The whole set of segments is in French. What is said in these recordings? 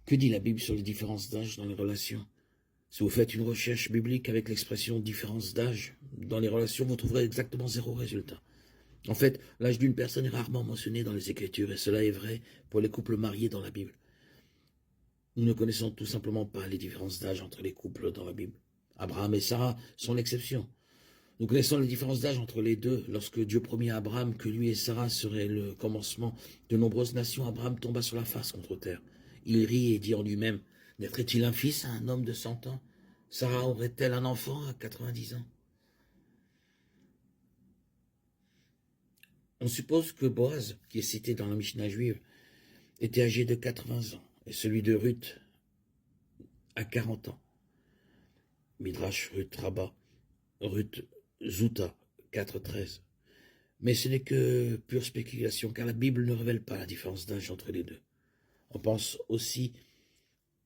Que dit la Bible sur les différences d'âge dans les relations? Si vous faites une recherche biblique avec l'expression différence d'âge dans les relations, vous trouverez exactement 0 résultat. En fait, l'âge d'une personne est rarement mentionné dans les Écritures, et cela est vrai pour les couples mariés dans la Bible. Nous ne connaissons tout simplement pas les différences d'âge entre les couples dans la Bible. Abraham et Sarah sont l'exception. Nous connaissons les différences d'âge entre les deux. Lorsque Dieu promit à Abraham que lui et Sarah seraient le commencement de nombreuses nations, Abraham tomba sur la face contre terre. Il rit et dit en lui-même, « Naîtrait-il un fils à un homme de 100 ans? Sarah aurait-elle un enfant à 90 ans ?» On suppose que Boaz, qui est cité dans la Mishnah juive, était âgé de 80 ans, et celui de Ruth à 40 ans. Midrash Ruth Rabbah, Ruth Zouta, 4.13. Mais ce n'est que pure spéculation, car la Bible ne révèle pas la différence d'âge entre les deux. On pense aussi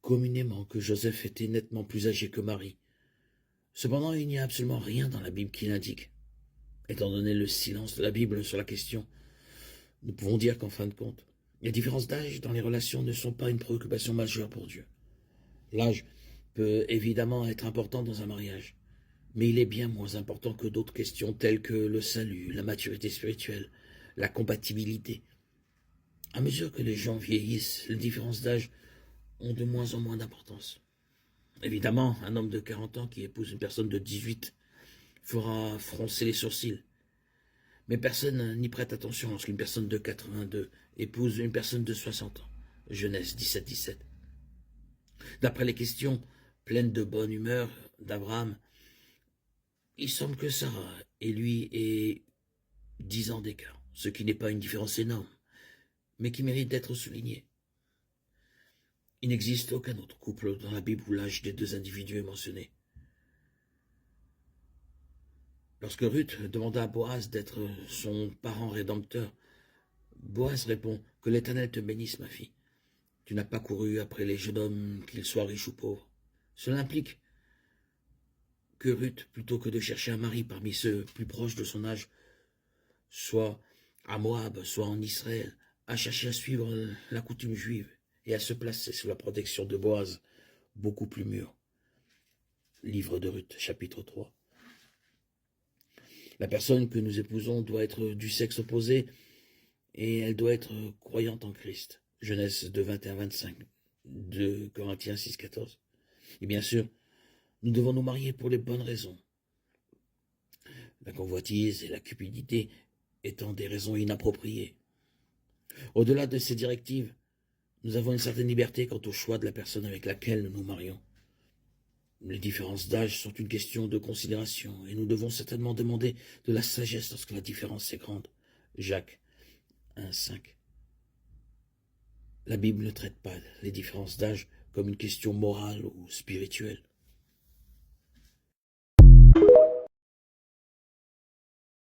communément que Joseph était nettement plus âgé que Marie. Cependant, il n'y a absolument rien dans la Bible qui l'indique. Étant donné le silence de la Bible sur la question, nous pouvons dire qu'en fin de compte, les différences d'âge dans les relations ne sont pas une préoccupation majeure pour Dieu. L'âge peut évidemment être important dans un mariage, mais il est bien moins important que d'autres questions telles que le salut, la maturité spirituelle, la compatibilité. À mesure que les gens vieillissent, les différences d'âge ont de moins en moins d'importance. Évidemment, un homme de 40 ans qui épouse une personne de 18 fera froncer les sourcils. Mais personne n'y prête attention lorsqu'une personne de 82 épouse une personne de 60 ans. Genèse 17-17. D'après les questions pleines de bonne humeur d'Abraham, il semble que Sarah et lui aient 10 ans d'écart, ce qui n'est pas une différence énorme, mais qui mérite d'être souligné. Il n'existe aucun autre couple dans la Bible où l'âge des deux individus est mentionné. Lorsque Ruth demanda à Boaz d'être son parent rédempteur, Boaz répond « Que l'Éternel te bénisse, ma fille. Tu n'as pas couru après les jeunes hommes, qu'ils soient riches ou pauvres. » Cela implique que Ruth, plutôt que de chercher un mari parmi ceux plus proches de son âge, soit à Moab, soit en Israël, a cherché à suivre la coutume juive et à se placer sous la protection de Boaz, beaucoup plus mûr. Livre de Ruth, chapitre 3. La personne que nous épousons doit être du sexe opposé et elle doit être croyante en Christ. Genèse 2, 21-25, 2 Corinthiens 6, 14. Et bien sûr, nous devons nous marier pour les bonnes raisons. La convoitise et la cupidité étant des raisons inappropriées. Au-delà de ces directives, nous avons une certaine liberté quant au choix de la personne avec laquelle nous nous marions. Les différences d'âge sont une question de considération et nous devons certainement demander de la sagesse lorsque la différence est grande. Jacques 1,5. La Bible ne traite pas les différences d'âge comme une question morale ou spirituelle.